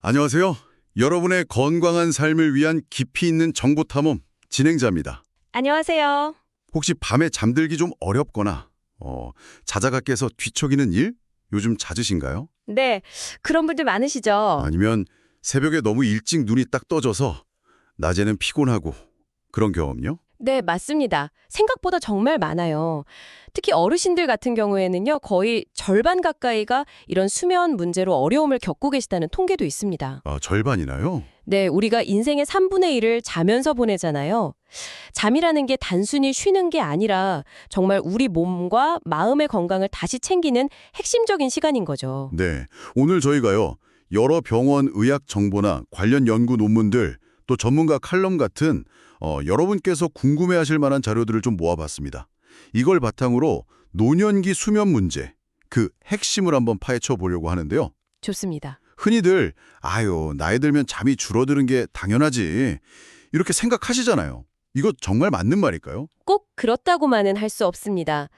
안녕하세요. 여러분의 건강한 삶을 위한 깊이 있는 정보 탐험 진행자입니다. 안녕하세요. 혹시 밤에 잠들기 좀 어렵거나 자다가 깨서 뒤척이는 일? 요즘 잦으신가요? 네, 그런 분들 많으시죠? 아니면 새벽에 너무 일찍 눈이 딱 떠져서 낮에는 피곤하고 그런 경험요? 네, 맞습니다. 생각보다 정말 많아요. 특히 어르신들 같은 경우에는요, 거의 절반 가까이가 이런 수면 문제로 어려움을 겪고 계시다는 통계도 있습니다. 아, 절반이나요? 네, 우리가 인생의 3분의 1을 자면서 보내잖아요. 잠이라는 게 단순히 쉬는 게 아니라 정말 우리 몸과 마음의 건강을 다시 챙기는 핵심적인 시간인 거죠. 네. 오늘 저희가요. 여러 병원 의학 정보나 관련 연구 논문들 또 전문가 칼럼 같은 여러분께서 궁금해하실 만한 자료들을 좀 모아봤습니다. 이걸 바탕으로 노년기 수면 문제, 그 핵심을 한번 파헤쳐 보려고 하는데요. 좋습니다. 흔히들 아유, 나이 들면 잠이 줄어드는 게 당연하지 이렇게 생각하시잖아요. 이거 정말 맞는 말일까요? 꼭 그렇다고만은 할 수 없습니다.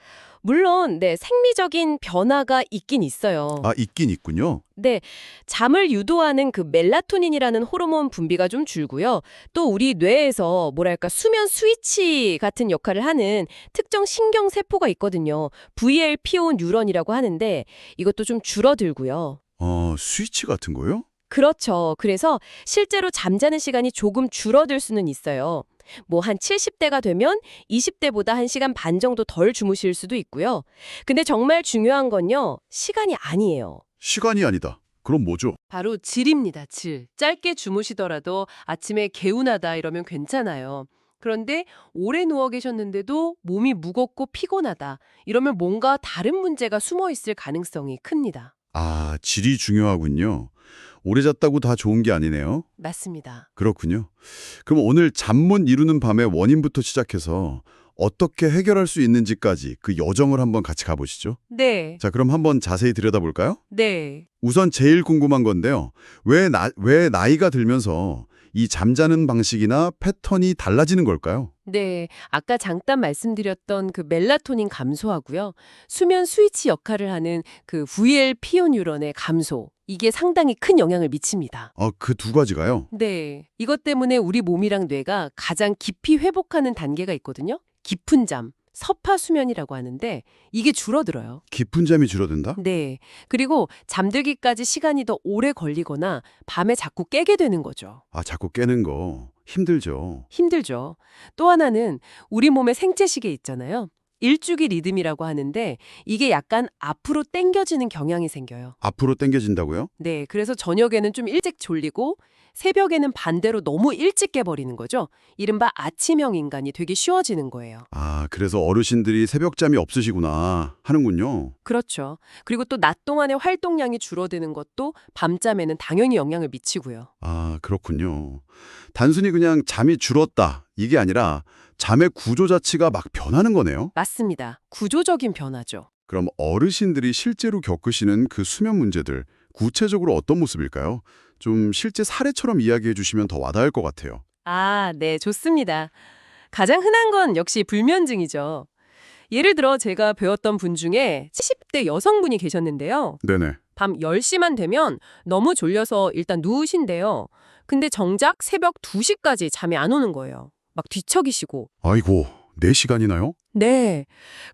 물론 네, 생리적인 변화가 있긴 있어요. 아, 있긴 있군요. 네, 잠을 유도하는 그 멜라토닌이라는 호르몬 분비가 좀 줄고요. 또 우리 뇌에서 뭐랄까 수면 스위치 같은 역할을 하는 특정 신경 세포가 있거든요. VLPO 뉴런이라고 하는데 이것도 좀 줄어들고요. 스위치 같은 거요? 그렇죠. 그래서 실제로 잠자는 시간이 조금 줄어들 수는 있어요. 뭐 한 70대가 되면 20대보다 1시간 반 정도 덜 주무실 수도 있고요. 근데 정말 중요한 건요, 시간이 아니에요. 시간이 아니다. 그럼 뭐죠? 바로 질입니다, 질. 짧게 주무시더라도 아침에 개운하다 이러면 괜찮아요. 그런데 오래 누워 계셨는데도 몸이 무겁고 피곤하다. 이러면 뭔가 다른 문제가 숨어 있을 가능성이 큽니다. 아, 질이 중요하군요. 오래 잤다고 다 좋은 게 아니네요. 맞습니다. 그렇군요. 그럼 오늘 잠 못 이루는 밤의 원인부터 시작해서 어떻게 해결할 수 있는지까지 그 여정을 한번 같이 가보시죠. 네. 자, 그럼 한번 자세히 들여다볼까요? 네. 우선 제일 궁금한 건데요. 왜 나이가 들면서 이 잠자는 방식이나 패턴이 달라지는 걸까요? 네. 아까 잠깐 말씀드렸던 그 멜라토닌 감소하고요. 수면 스위치 역할을 하는 그 VLPO 뉴런의 감소. 이게 상당히 큰 영향을 미칩니다. 그 두 가지가요? 네. 이것 때문에 우리 몸이랑 뇌가 가장 깊이 회복하는 단계가 있거든요. 깊은 잠, 서파 수면이라고 하는데 이게 줄어들어요. 깊은 잠이 줄어든다? 네. 그리고 잠들기까지 시간이 더 오래 걸리거나 밤에 자꾸 깨게 되는 거죠. 아, 자꾸 깨는 거 힘들죠. 힘들죠. 또 하나는 우리 몸의 생체시계 있잖아요. 일주기 리듬이라고 하는데 이게 약간 앞으로 당겨지는 경향이 생겨요. 앞으로 당겨진다고요? 네, 그래서 저녁에는 좀 일찍 졸리고 새벽에는 반대로 너무 일찍 깨버리는 거죠. 이른바 아침형 인간이 되기 쉬워지는 거예요. 아, 그래서 어르신들이 새벽잠이 없으시구나 하는군요. 그렇죠. 그리고 또 낮 동안의 활동량이 줄어드는 것도 밤잠에는 당연히 영향을 미치고요. 아, 그렇군요. 단순히 그냥 잠이 줄었다 이게 아니라 잠의 구조 자체가 막 변하는 거네요. 맞습니다. 구조적인 변화죠. 그럼 어르신들이 실제로 겪으시는 그 수면 문제들 구체적으로 어떤 모습일까요? 좀 실제 사례처럼 이야기해 주시면 더 와닿을 것 같아요. 아, 네, 좋습니다. 가장 흔한 건 역시 불면증이죠. 예를 들어 제가 배웠던 분 중에 70대 여성분이 계셨는데요. 네네. 밤 10시만 되면 너무 졸려서 일단 누우신대요. 근데 정작 새벽 2시까지 잠이 안 오는 거예요. 막 뒤척이시고. 아이고, 4시간이나요? 네.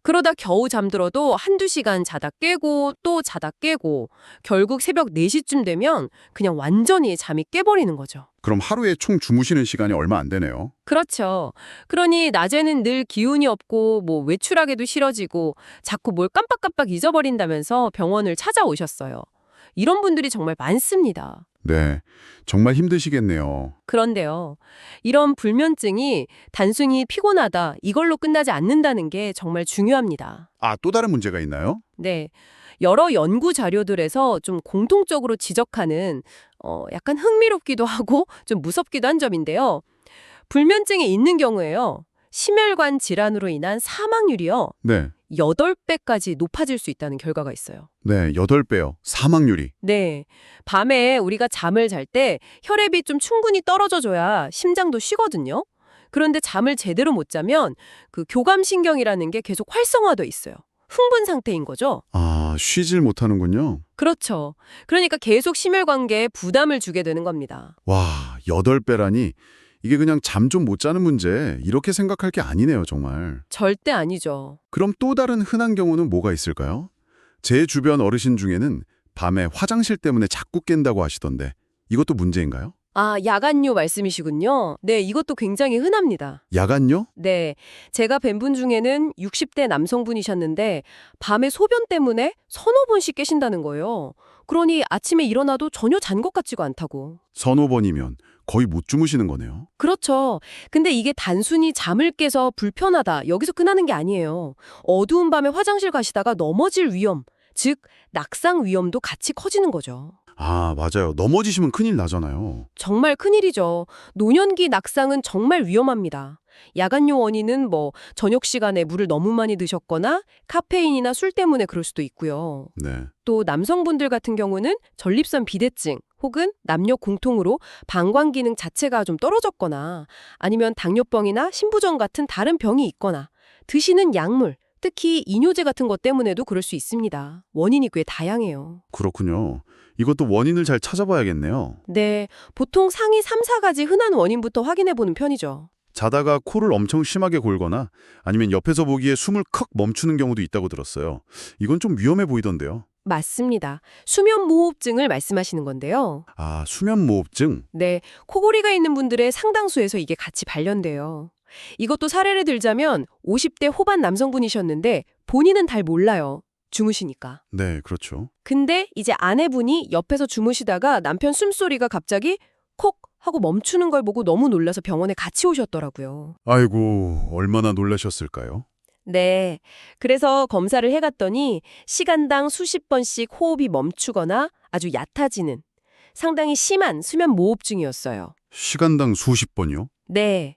그러다 겨우 잠들어도 한두 시간 자다 깨고 또 자다 깨고 결국 새벽 4시쯤 되면 그냥 완전히 잠이 깨버리는 거죠. 그럼 하루에 총 주무시는 시간이 얼마 안 되네요. 그렇죠. 그러니 낮에는 늘 기운이 없고 뭐 외출하기도 싫어지고 자꾸 뭘 깜빡깜빡 잊어버린다면서 병원을 찾아오셨어요. 이런 분들이 정말 많습니다. 네, 정말 힘드시겠네요. 그런데요, 이런 불면증이 단순히 피곤하다 이걸로 끝나지 않는다는 게 정말 중요합니다. 아, 또 다른 문제가 있나요? 네. 여러 연구 자료들에서 좀 공통적으로 지적하는 약간 흥미롭기도 하고 좀 무섭기도 한 점인데요. 불면증이 있는 경우에요. 심혈관 질환으로 인한 사망률이요. 네, 8배까지 높아질 수 있다는 결과가 있어요. 네, 8배요. 사망률이. 네. 밤에 우리가 잠을 잘 때 혈압이 좀 충분히 떨어져줘야 심장도 쉬거든요. 그런데 잠을 제대로 못 자면 그 교감신경이라는 게 계속 활성화돼 있어요. 흥분 상태인 거죠. 아, 쉬질 못하는군요. 그렇죠. 그러니까 계속 심혈관계에 부담을 주게 되는 겁니다. 와, 8배라니 이게 그냥 잠 좀 못 자는 문제 이렇게 생각할 게 아니네요, 정말. 절대 아니죠. 그럼 또 다른 흔한 경우는 뭐가 있을까요? 제 주변 어르신 중에는 밤에 화장실 때문에 자꾸 깬다고 하시던데 이것도 문제인가요? 아, 야간요 말씀이시군요. 네, 이것도 굉장히 흔합니다. 야간요? 네, 제가 뵌 분 중에는 60대 남성분이셨는데 밤에 소변 때문에 서너 번씩 깨신다는 거예요. 그러니 아침에 일어나도 전혀 잔 것 같지가 않다고. 서너 번이면 거의 못 주무시는 거네요. 그렇죠. 근데 이게 단순히 잠을 깨서 불편하다, 여기서 끝나는 게 아니에요. 어두운 밤에 화장실 가시다가 넘어질 위험, 즉 낙상 위험도 같이 커지는 거죠. 아, 맞아요. 넘어지시면 큰일 나잖아요. 정말 큰일이죠. 노년기 낙상은 정말 위험합니다. 야간요 원인은 저녁 시간에 물을 너무 많이 드셨거나 카페인이나 술 때문에 그럴 수도 있고요. 네. 또 남성분들 같은 경우는 전립선 비대증 혹은 남녀 공통으로 방광 기능 자체가 좀 떨어졌거나 아니면 당뇨병이나 신부전 같은 다른 병이 있거나 드시는 약물, 특히 이뇨제 같은 것 때문에도 그럴 수 있습니다. 원인이 꽤 다양해요. 그렇군요. 이것도 원인을 잘 찾아봐야겠네요. 네, 보통 상위 3, 4가지 흔한 원인부터 확인해 보는 편이죠. 자다가 코를 엄청 심하게 골거나 아니면 옆에서 보기에 숨을 컥 멈추는 경우도 있다고 들었어요. 이건 좀 위험해 보이던데요. 맞습니다. 수면무호흡증을 말씀하시는 건데요. 아, 수면무호흡증? 네, 코골이가 있는 분들의 상당수에서 이게 같이 발견돼요. 이것도 사례를 들자면 50대 후반 남성분이셨는데 본인은 잘 몰라요. 주무시니까. 네, 그렇죠. 근데 이제 아내분이 옆에서 주무시다가 남편 숨소리가 갑자기 콕 하고 멈추는 걸 보고 너무 놀라서 병원에 같이 오셨더라고요. 아이고, 얼마나 놀라셨을까요? 네. 그래서 검사를 해갔더니 시간당 수십 번씩 호흡이 멈추거나 아주 얕아지는 상당히 심한 수면무호흡증이었어요. 시간당 수십 번이요? 네.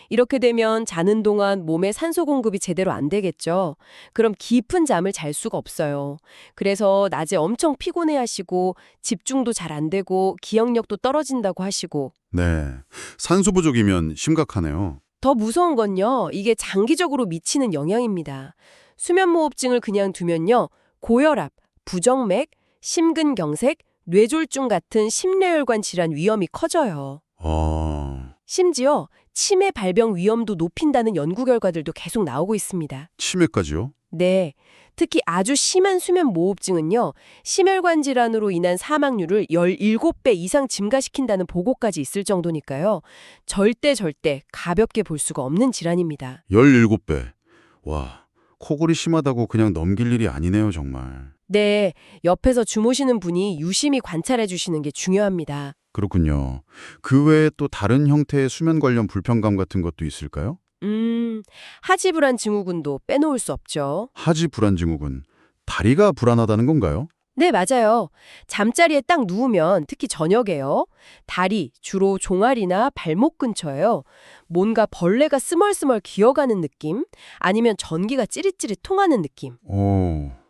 이렇게 되면 자는 동안 몸에 산소 공급이 제대로 안 되겠죠. 그럼 깊은 잠을 잘 수가 없어요. 그래서 낮에 엄청 피곤해 하시고 집중도 잘 안 되고 기억력도 떨어진다고 하시고 네. 산소 부족이면 심각하네요. 더 무서운 건요. 이게 장기적으로 미치는 영향입니다. 수면무호흡증을 그냥 두면요. 고혈압, 부정맥, 심근경색, 뇌졸중 같은 심뇌혈관 질환 위험이 커져요. 심지어 치매 발병 위험도 높인다는 연구 결과들도 계속 나오고 있습니다. 치매까지요? 네. 특히 아주 심한 수면무호흡증은요. 심혈관 질환으로 인한 사망률을 17배 이상 증가시킨다는 보고까지 있을 정도니까요. 절대 가볍게 볼 수가 없는 질환입니다. 17배. 와, 코골이 심하다고 그냥 넘길 일이 아니네요, 정말. 네. 옆에서 주무시는 분이 유심히 관찰해 주시는 게 중요합니다. 그렇군요. 그 외에 또 다른 형태의 수면 관련 불편감 같은 것도 있을까요? 하지불안 증후군도 빼놓을 수 없죠. 하지 불안 증후군. 다리가 불안하다는 건가요? 네, 맞아요. 잠자리에 딱 누우면 특히 저녁에요. 다리, 주로 종아리나 발목 근처에요. 뭔가 벌레가 스멀스멀 기어가는 느낌? 아니면 전기가 찌릿찌릿 통하는 느낌?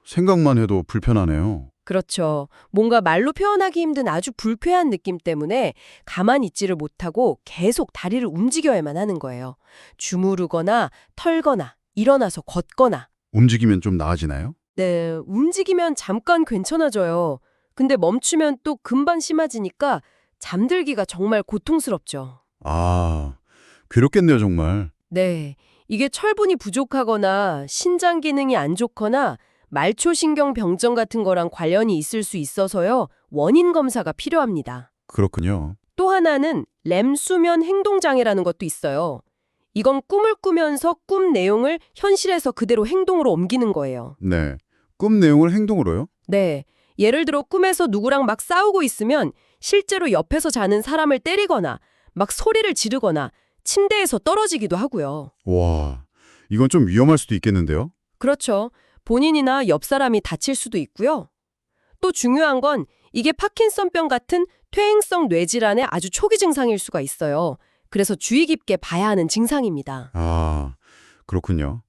생각만 해도 불편하네요. 그렇죠. 뭔가 말로 표현하기 힘든 아주 불쾌한 느낌 때문에 가만히 있지를 못하고 계속 다리를 움직여야만 하는 거예요. 주무르거나 털거나 일어나서 걷거나. 움직이면 좀 나아지나요? 네, 움직이면 잠깐 괜찮아져요. 근데 멈추면 또 금방 심해지니까 잠들기가 정말 고통스럽죠. 아, 괴롭겠네요, 정말. 네, 이게 철분이 부족하거나 신장 기능이 안 좋거나 말초신경 병정 같은 거랑 관련이 있을 수 있어서요. 원인 검사가 필요합니다. 그렇군요. 또 하나는 렘 수면 행동장애라는 것도 있어요. 이건 꿈을 꾸면서 꿈 내용을 현실에서 그대로 행동으로 옮기는 거예요. 네. 꿈 내용을 행동으로요? 네. 예를 들어 꿈에서 누구랑 막 싸우고 있으면 실제로 옆에서 자는 사람을 때리거나 막 소리를 지르거나 침대에서 떨어지기도 하고요. 와, 이건 좀 위험할 수도 있겠는데요? 그렇죠. 본인이나 옆 사람이 다칠 수도 있고요. 또 중요한 건 이게 파킨슨병 같은 퇴행성 뇌질환의 아주 초기 증상일 수가 있어요. 그래서 주의 깊게 봐야 하는 증상입니다. 아, 그렇군요.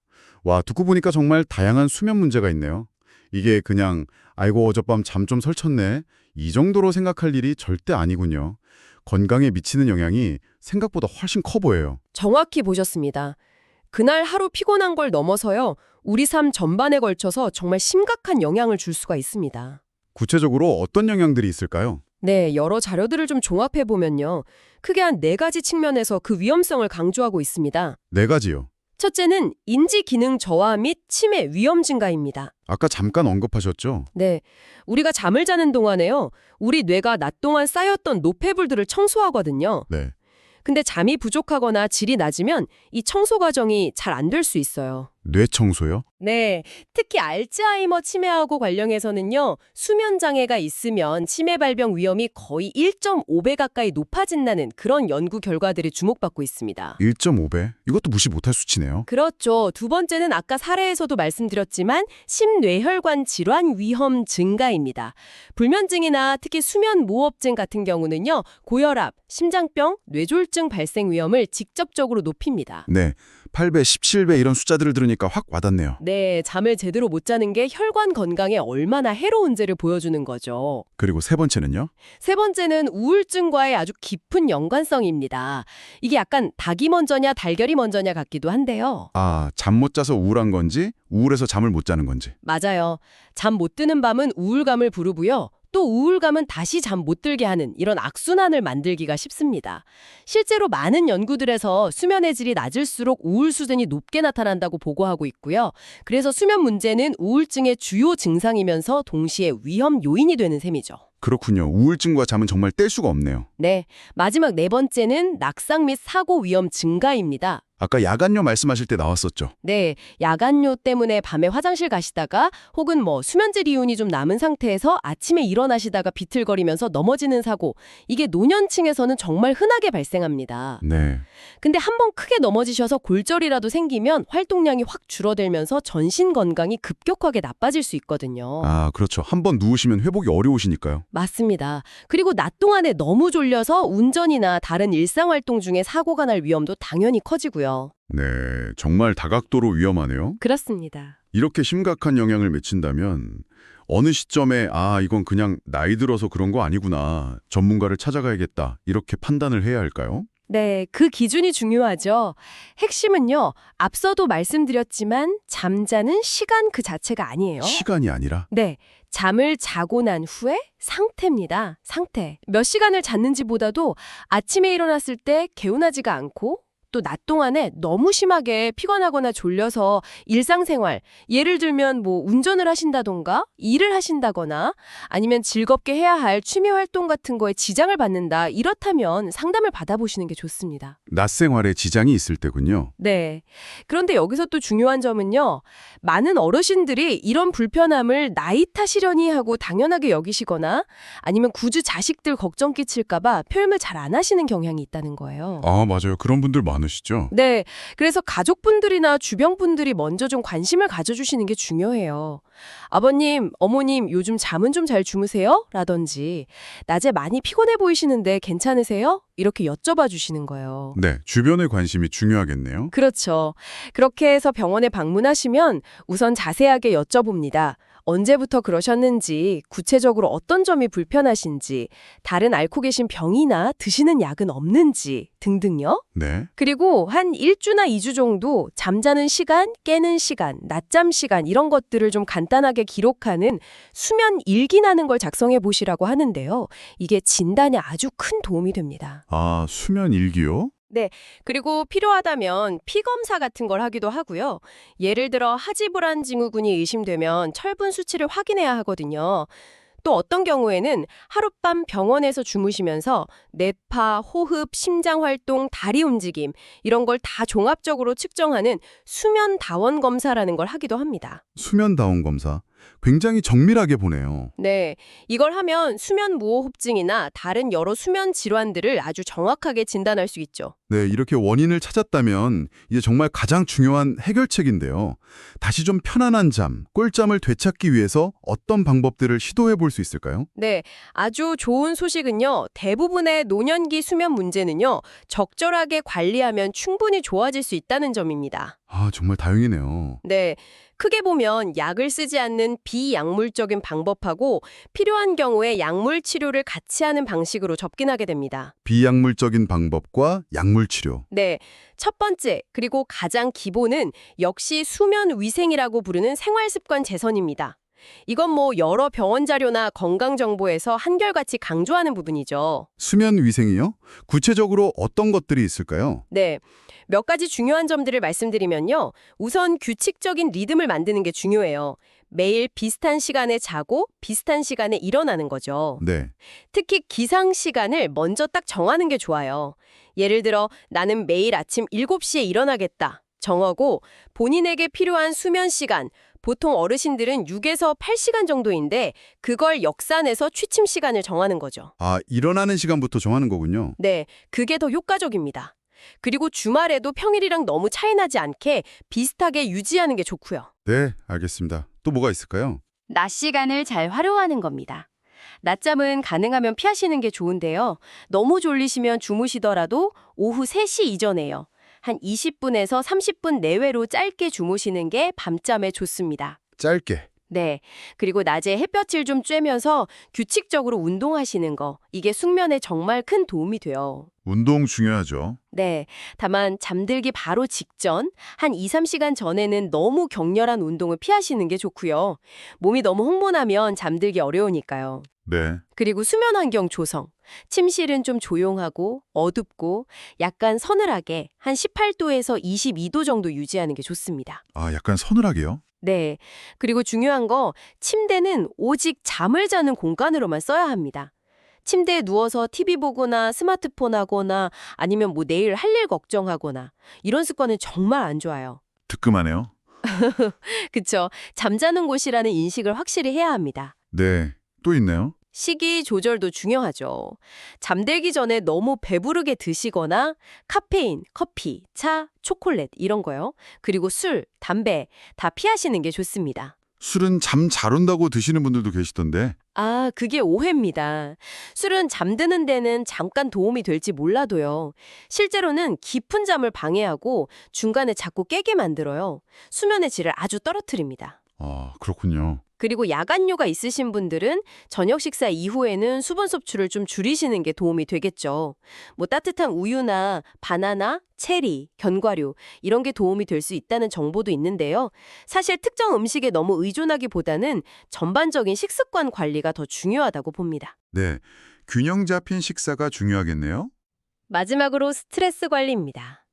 와, 듣고 보니까 정말 다양한 수면 문제가 있네요. 이게 그냥 아이고 어젯밤 잠 좀 설쳤네 이 정도로 생각할 일이 절대 아니군요. 건강에 미치는 영향이 생각보다 훨씬 커 보여요. 정확히 보셨습니다. 그날 하루 피곤한 걸 넘어서요. 우리 삶 전반에 걸쳐서 정말 심각한 영향을 줄 수가 있습니다. 구체적으로 어떤 영향들이 있을까요? 네, 여러 자료들을 좀 종합해 보면요. 크게 한 4가지 측면에서 그 위험성을 강조하고 있습니다. 4가지요. 첫째는 인지 기능 저하 및 치매 위험 증가입니다. 아까 잠깐 언급하셨죠? 네, 우리가 잠을 자는 동안에요. 우리 뇌가 낮 동안 쌓였던 노폐물들을 청소하거든요. 네. 근데 잠이 부족하거나 질이 낮으면 이 청소 과정이 잘 안 될 수 있어요. 뇌 청소요? 네, 특히 알츠하이머 치매하고 관련해서는요. 수면 장애가 있으면 치매 발병 위험이 거의 1.5배 가까이 높아진다는 그런 연구 결과들이 주목받고 있습니다. 1.5배? 이것도 무시 못할 수치네요. 그렇죠. 두 번째는 아까 사례에서도 말씀드렸지만 심뇌혈관 질환 위험 증가입니다. 불면증이나 특히 수면 무호흡증 같은 경우는요. 고혈압, 심장병, 뇌졸중 발생 위험을 직접적으로 높입니다. 네. 8배, 17배 이런 숫자들을 들으니까 확 와닿네요. 네, 잠을 제대로 못 자는 게 혈관 건강에 얼마나 해로운지를 보여주는 거죠. 그리고 세 번째는요? 세 번째는 우울증과의 아주 깊은 연관성입니다. 이게 약간 닭이 먼저냐 달걀이 먼저냐 같기도 한데요. 아, 잠 못 자서 우울한 건지, 우울해서 잠을 못 자는 건지. 맞아요. 잠 못 드는 밤은 우울감을 부르고요. 또 우울감은 다시 잠 못 들게 하는 이런 악순환을 만들기가 쉽습니다. 실제로 많은 연구들에서 수면의 질이 낮을수록 우울 수준이 높게 나타난다고 보고하고 있고요. 그래서 수면 문제는 우울증의 주요 증상이면서 동시에 위험 요인이 되는 셈이죠. 그렇군요. 우울증과 잠은 정말 뗄 수가 없네요. 네, 마지막 4번째는 낙상 및 사고 위험 증가입니다. 아까 야간요 말씀하실 때 나왔었죠. 네, 야간요 때문에 밤에 화장실 가시다가 혹은 수면질 이온이 좀 남은 상태에서 아침에 일어나시다가 비틀거리면서 넘어지는 사고, 이게 노년층에서는 정말 흔하게 발생합니다. 네. 근데 한번 크게 넘어지셔서 골절이라도 생기면 활동량이 확 줄어들면서 전신 건강이 급격하게 나빠질 수 있거든요. 아, 그렇죠. 한번 누우시면 회복이 어려우시니까요. 맞습니다. 그리고 낮 동안에 너무 졸려서 운전이나 다른 일상활동 중에 사고가 날 위험도 당연히 커지고요. 네, 정말 다각도로 위험하네요. 그렇습니다. 이렇게 심각한 영향을 미친다면 어느 시점에 이건 그냥 나이 들어서 그런 거 아니구나. 전문가를 찾아가야겠다. 이렇게 판단을 해야 할까요? 네, 그 기준이 중요하죠. 핵심은요, 앞서도 말씀드렸지만 잠자는 시간 그 자체가 아니에요. 시간이 아니라? 네, 잠을 자고 난 후에 상태입니다. 상태. 몇 시간을 잤는지보다도 아침에 일어났을 때 개운하지가 않고 또 낮 동안에 너무 심하게 피곤하거나 졸려서 일상생활, 예를 들면 운전을 하신다던가 일을 하신다거나 아니면 즐겁게 해야 할 취미 활동 같은 거에 지장을 받는다. 이렇다면 상담을 받아보시는 게 좋습니다. 낮 생활에 지장이 있을 때군요. 네. 그런데 여기서 또 중요한 점은요. 많은 어르신들이 이런 불편함을 나이 탓이려니 하고 당연하게 여기시거나 아니면 굳이 자식들 걱정 끼칠까 봐 표현을 잘 안 하시는 경향이 있다는 거예요. 아, 맞아요. 그런 분들 많으시죠? 네. 그래서 가족분들이나 주변 분들이 먼저 좀 관심을 가져주시는 게 중요해요. 아버님, 어머님, 요즘 잠은 좀 잘 주무세요? 라든지 낮에 많이 피곤해 보이시는데 괜찮으세요? 이렇게 여쭤봐 주시는 거예요. 네, 주변의 관심이 중요하겠네요. 그렇죠. 그렇게 해서 병원에 방문하시면 우선 자세하게 여쭤봅니다. 언제부터 그러셨는지, 구체적으로 어떤 점이 불편하신지, 다른 앓고 계신 병이나 드시는 약은 없는지 등등요. 네. 그리고 한 1주나 2주 정도 잠자는 시간, 깨는 시간, 낮잠 시간 이런 것들을 좀 간단하게 기록하는 수면 일기 나는 걸 작성해 보시라고 하는데요. 이게 진단에 아주 큰 도움이 됩니다. 아, 수면 일기요? 그리고 필요하다면 피검사 같은 걸 하기도 하고요. 예를 들어 하지불안 증후군이 의심되면 철분 수치를 확인해야 하거든요. 또 어떤 경우에는 하룻밤 병원에서 주무시면서 뇌파, 호흡, 심장 활동, 다리 움직임 이런 걸 다 종합적으로 측정하는 수면 다원 검사라는 걸 하기도 합니다. 수면 다원 검사. 굉장히 정밀하게 보네요. 네, 이걸 하면 수면 무호흡증이나 다른 여러 수면 질환들을 아주 정확하게 진단할 수 있죠. 네, 이렇게 원인을 찾았다면 이제 정말 가장 중요한 해결책인데요. 다시 좀 편안한 잠, 꿀잠을 되찾기 위해서 어떤 방법들을 시도해 볼 수 있을까요? 네, 아주 좋은 소식은요. 대부분의 노년기 수면 문제는요. 적절하게 관리하면 충분히 좋아질 수 있다는 점입니다. 아, 정말 다행이네요. 네, 크게 보면 약을 쓰지 않는 비약물적인 방법하고 필요한 경우에 약물 치료를 같이 하는 방식으로 접근하게 됩니다. 비약물적인 방법과 약물 치료. 네, 첫 번째, 그리고 가장 기본은 역시 수면 위생이라고 부르는 생활습관 개선입니다. 이건 뭐 여러 병원 자료나 건강 정보에서 한결같이 강조하는 부분이죠. 수면 위생이요? 구체적으로 어떤 것들이 있을까요? 네, 몇 가지 중요한 점들을 말씀드리면요. 우선 규칙적인 리듬을 만드는 게 중요해요. 매일 비슷한 시간에 자고 비슷한 시간에 일어나는 거죠. 네. 특히 기상 시간을 먼저 딱 정하는 게 좋아요. 예를 들어 나는 매일 아침 7시에 일어나겠다. 정하고 본인에게 필요한 수면 시간, 보통 어르신들은 6에서 8시간 정도인데 그걸 역산해서 취침 시간을 정하는 거죠. 아, 일어나는 시간부터 정하는 거군요. 네, 그게 더 효과적입니다. 그리고 주말에도 평일이랑 너무 차이 나지 않게 비슷하게 유지하는 게 좋고요. 네, 알겠습니다. 또 뭐가 있을까요? 낮 시간을 잘 활용하는 겁니다. 낮잠은 가능하면 피하시는 게 좋은데요. 너무 졸리시면 주무시더라도 오후 3시 이전에요. 한 20분에서 30분 내외로 짧게 주무시는 게 밤잠에 좋습니다. 짧게. 네. 그리고 낮에 햇볕을 좀 쬐면서 규칙적으로 운동하시는 거. 이게 숙면에 정말 큰 도움이 돼요. 운동 중요하죠. 네. 다만 잠들기 바로 직전, 한 2, 3시간 전에는 너무 격렬한 운동을 피하시는 게 좋고요. 몸이 너무 흥분하면 잠들기 어려우니까요. 네. 그리고 수면 환경 조성. 침실은 좀 조용하고 어둡고 약간 서늘하게 한 18도에서 22도 정도 유지하는 게 좋습니다. 아, 약간 서늘하게요? 네. 그리고 중요한 거 침대는 오직 잠을 자는 공간으로만 써야 합니다. 침대에 누워서 TV 보거나 스마트폰 하거나 아니면 뭐 내일 할 일 걱정하거나 이런 습관은 정말 안 좋아요. 뜨끔하네요. 그쵸? 잠자는 곳이라는 인식을 확실히 해야 합니다. 네. 또 있네요. 식이 조절도 중요하죠. 잠들기 전에 너무 배부르게 드시거나 카페인, 커피, 차, 초콜릿 이런 거요. 그리고 술, 담배 다 피하시는 게 좋습니다. 술은 잠 잘 온다고 드시는 분들도 계시던데. 아, 그게 오해입니다. 술은 잠드는 데는 잠깐 도움이 될지 몰라도요. 실제로는 깊은 잠을 방해하고 중간에 자꾸 깨게 만들어요. 수면의 질을 아주 떨어뜨립니다. 아, 그렇군요. 그리고 야간류가 있으신 분들은 저녁 식사 이후에는 수분 섭취를 좀 줄이시는 게 도움이 되겠죠. 뭐 따뜻한 우유나 바나나, 체리, 견과류 이런 게 도움이 될 수 있다는 정보도 있는데요. 사실 특정 음식에 너무 의존하기보다는 전반적인 식습관 관리가 더 중요하다고 봅니다. 네. 균형 잡힌 식사가 중요하겠네요. 마지막으로 스트레스 관리입니다.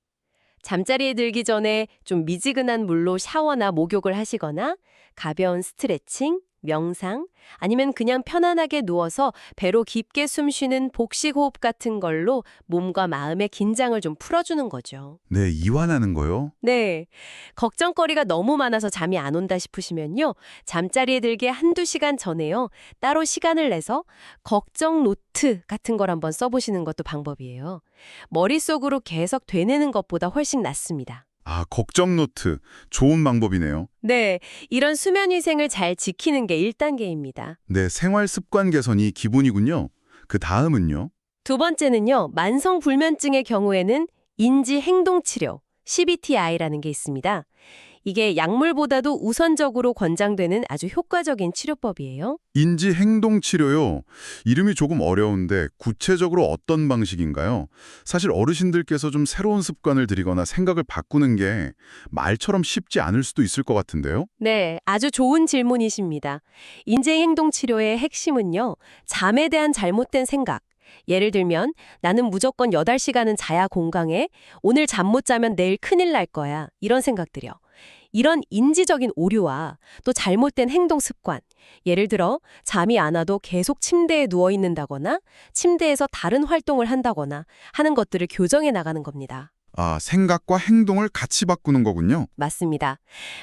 잠자리에 들기 전에 좀 미지근한 물로 샤워나 목욕을 하시거나 가벼운 스트레칭, 명상, 아니면 그냥 편안하게 누워서 배로 깊게 숨 쉬는 복식호흡 같은 걸로 몸과 마음의 긴장을 좀 풀어주는 거죠. 네, 이완하는 거요? 네. 걱정거리가 너무 많아서 잠이 안 온다 싶으시면요. 잠자리에 들기 한두 시간 전에요. 따로 시간을 내서 걱정 노트 같은 걸 한번 써보시는 것도 방법이에요. 머릿속으로 계속 되뇌는 것보다 훨씬 낫습니다. 아, 걱정 노트. 좋은 방법이네요. 네. 이런 수면 위생을 잘 지키는 게 1단계입니다. 네, 생활 습관 개선이 기본이군요. 그 다음은요? 두 번째는요. 만성 불면증의 경우에는 인지 행동 치료, CBTI라는 게 있습니다. 이게 약물보다도 우선적으로 권장되는 아주 효과적인 치료법이에요. 인지 행동 치료요. 이름이 조금 어려운데 구체적으로 어떤 방식인가요? 사실 어르신들께서 좀 새로운 습관을 들이거나 생각을 바꾸는 게 말처럼 쉽지 않을 수도 있을 것 같은데요? 네, 아주 좋은 질문이십니다. 인지 행동 치료의 핵심은요. 잠에 대한 잘못된 생각. 예를 들면 나는 무조건 8시간은 자야 건강해. 오늘 잠 못 자면 내일 큰일 날 거야. 이런 생각들이요. 이런 인지적인 오류와 또 잘못된 행동 습관, 예를 들어 잠이 안 와도 계속 침대에 누워 있는다거나 침대에서 다른 활동을 한다거나 하는 것들을 교정해 나가는 겁니다. 아, 생각과 행동을 같이 바꾸는 거군요. 맞습니다.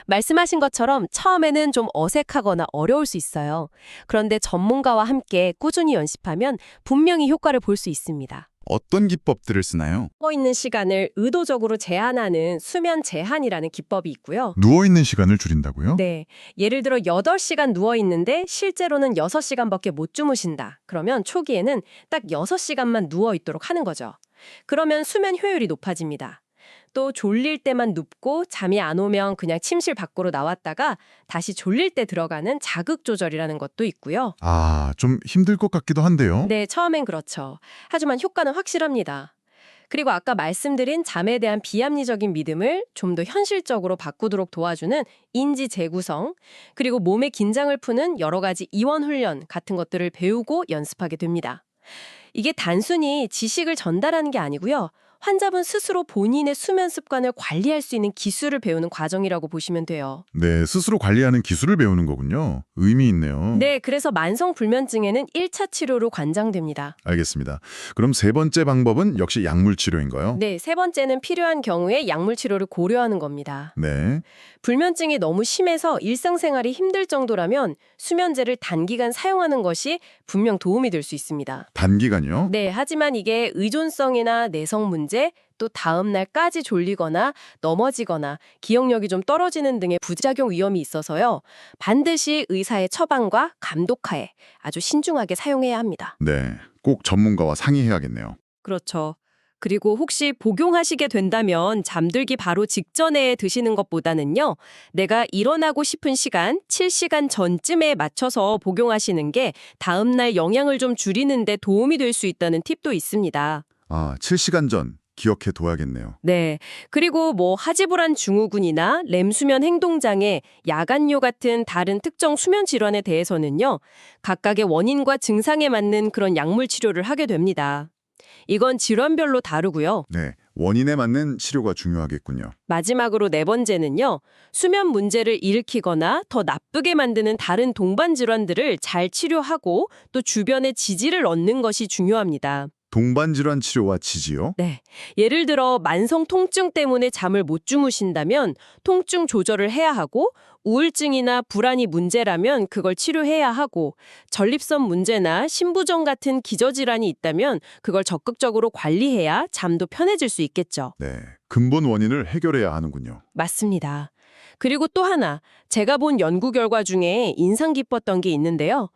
말씀하신 것처럼 처음에는 좀 어색하거나 어려울 수 있어요. 그런데 전문가와 함께 꾸준히 연습하면 분명히 효과를 볼 수 있습니다. 어떤 기법들을 쓰나요? 누워있는 시간을 의도적으로 제한하는 수면 제한이라는 기법이 있고요. 누워있는 시간을 줄인다고요? 네. 예를 들어 8시간 누워있는데 실제로는 6시간밖에 못 주무신다. 그러면 초기에는 딱 6시간만 누워있도록 하는 거죠. 그러면 수면 효율이 높아집니다. 방법도 졸릴 때만 눕고 잠이 안 오면 그냥 침실 밖으로 나왔다가 다시 졸릴 때 들어가는 자극 조절이라는 것도 있고요. 아, 좀 힘들 것 같기도 한데요. 네, 처음엔 그렇죠. 하지만 효과는 확실합니다. 그리고 아까 말씀드린 잠에 대한 비합리적인 믿음을 좀 더 현실적으로 바꾸도록 도와주는 인지 재구성, 그리고 몸의 긴장을 푸는 여러 가지 이원 훈련 같은 것들을 배우고 연습하게 됩니다. 이게 단순히 지식을 전달하는 게 아니고요. 환자분 스스로 본인의 수면 습관을 관리할 수 있는 기술을 배우는 과정이라고 보시면 돼요. 네, 스스로 관리하는 기술을 배우는 거군요. 의미 있네요. 네, 그래서 만성불면증에는 1차 치료로 관장됩니다. 알겠습니다. 그럼 세 번째 방법은 역시 약물 치료인가요? 네, 세 번째는 필요한 경우에 약물 치료를 고려하는 겁니다. 네. 불면증이 너무 심해서 일상생활이 힘들 정도라면 수면제를 단기간 사용하는 것이 분명 도움이 될 수 있습니다. 단기간요? 네, 하지만 이게 의존성이나 내성 문제, 또 다음 날까지 졸리거나 넘어지거나 기억력이 좀 떨어지는 등의 부작용 위험이 있어서요. 반드시 의사의 처방과 감독하에 아주 신중하게 사용해야 합니다. 네. 꼭 전문가와 상의해야겠네요. 그렇죠. 그리고 혹시 복용하시게 된다면 잠들기 바로 직전에 드시는 것보다는요. 내가 일어나고 싶은 시간, 7시간 전쯤에 맞춰서 복용하시는 게 다음날 영향을 좀 줄이는 데 도움이 될 수 있다는 팁도 있습니다. 아, 7시간 전 기억해 둬야겠네요. 네. 그리고 하지불안 증후군이나 렘수면 행동장애, 야간요 같은 다른 특정 수면 질환에 대해서는요. 각각의 원인과 증상에 맞는 그런 약물 치료를 하게 됩니다. 이건 질환별로 다르고요. 네. 원인에 맞는 치료가 중요하겠군요. 마지막으로 네 번째는요. 수면 문제를 일으키거나 더 나쁘게 만드는 다른 동반 질환들을 잘 치료하고 또 주변의 지지를 얻는 것이 중요합니다. 동반질환 치료와 지지요? 네. 예를 들어 만성 통증 때문에 잠을 못 주무신다면 통증 조절을 해야 하고 우울증이나 불안이 문제라면 그걸 치료해야 하고 전립선 문제나 신부정 같은 기저질환이 있다면 그걸 적극적으로 관리해야 잠도 편해질 수 있겠죠. 네. 근본 원인을 해결해야 하는군요. 맞습니다. 그리고 또 하나, 제가 본 연구 결과 중에 인상 깊었던 게 있는데요.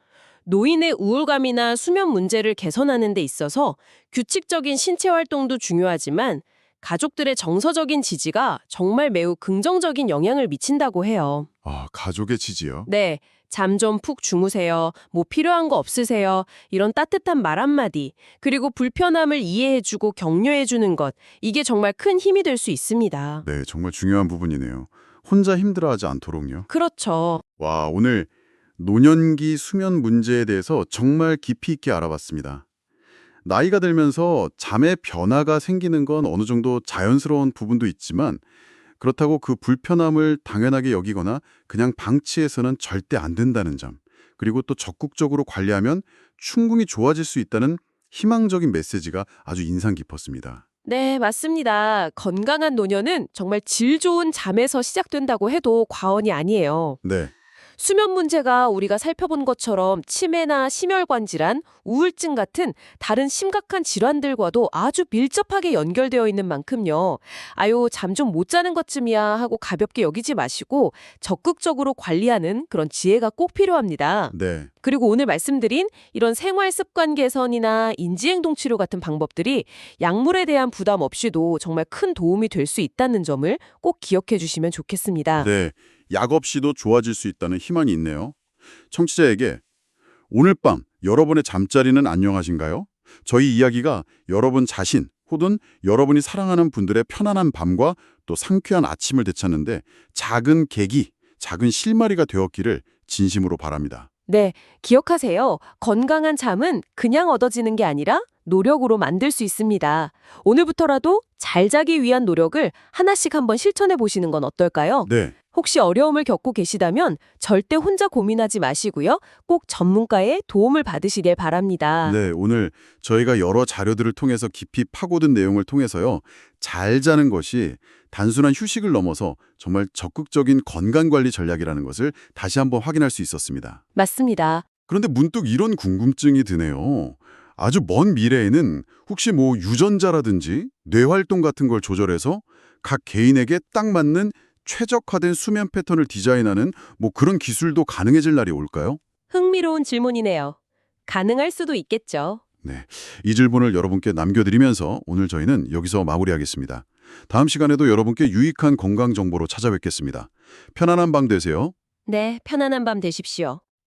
노인의 우울감이나 수면 문제를 개선하는 데 있어서 규칙적인 신체 활동도 중요하지만 가족들의 정서적인 지지가 정말 매우 긍정적인 영향을 미친다고 해요. 아, 가족의 지지요? 네, 잠 좀 푹 주무세요. 필요한 거 없으세요? 이런 따뜻한 말 한마디, 그리고 불편함을 이해해주고 격려해주는 것, 이게 정말 큰 힘이 될 수 있습니다. 네, 정말 중요한 부분이네요. 혼자 힘들어하지 않도록요. 그렇죠. 와, 오늘 노년기 수면 문제에 대해서 정말 깊이 있게 알아봤습니다. 나이가 들면서 잠의 변화가 생기는 건 어느 정도 자연스러운 부분도 있지만 그렇다고 그 불편함을 당연하게 여기거나 그냥 방치해서는 절대 안 된다는 점, 그리고 또 적극적으로 관리하면 충분히 좋아질 수 있다는 희망적인 메시지가 아주 인상 깊었습니다. 네, 맞습니다. 건강한 노년은 정말 질 좋은 잠에서 시작된다고 해도 과언이 아니에요. 네, 수면 문제가 우리가 살펴본 것처럼 치매나 심혈관 질환, 우울증 같은 다른 심각한 질환들과도 아주 밀접하게 연결되어 있는 만큼요. 아유, 잠 좀 못 자는 것쯤이야 하고 가볍게 여기지 마시고 적극적으로 관리하는 그런 지혜가 꼭 필요합니다. 네. 그리고 오늘 말씀드린 이런 생활 습관 개선이나 인지행동 치료 같은 방법들이 약물에 대한 부담 없이도 정말 큰 도움이 될 수 있다는 점을 꼭 기억해 주시면 좋겠습니다. 네, 약 없이도 좋아질 수 있다는 희망이 있네요. 청취자에게 오늘 밤 여러분의 잠자리는 안녕하신가요? 저희 이야기가 여러분 자신 혹은 여러분이 사랑하는 분들의 편안한 밤과 또 상쾌한 아침을 되찾는데 작은 계기, 작은 실마리가 되었기를 진심으로 바랍니다. 네, 기억하세요. 건강한 잠은 그냥 얻어지는 게 아니라 노력으로 만들 수 있습니다. 오늘부터라도 잘 자기 위한 노력을 하나씩 한번 실천해 보시는 건 어떨까요? 네, 혹시 어려움을 겪고 계시다면 절대 혼자 고민하지 마시고요. 꼭 전문가의 도움을 받으시길 바랍니다. 네, 오늘 저희가 여러 자료들을 통해서 깊이 파고든 내용을 통해서요. 잘 자는 것이 단순한 휴식을 넘어서 정말 적극적인 건강관리 전략이라는 것을 다시 한번 확인할 수 있었습니다. 맞습니다. 그런데 문득 이런 궁금증이 드네요. 아주 먼 미래에는 혹시 유전자라든지 뇌활동 같은 걸 조절해서 각 개인에게 딱 맞는 최적화된 수면 패턴을 디자인하는 그런 기술도 가능해질 날이 올까요? 흥미로운 질문이네요. 가능할 수도 있겠죠. 네, 이 질문을 여러분께 남겨드리면서 오늘 저희는 여기서 마무리하겠습니다. 다음 시간에도 여러분께 유익한 건강 정보로 찾아뵙겠습니다. 편안한 밤 되세요. 네, 편안한 밤 되십시오.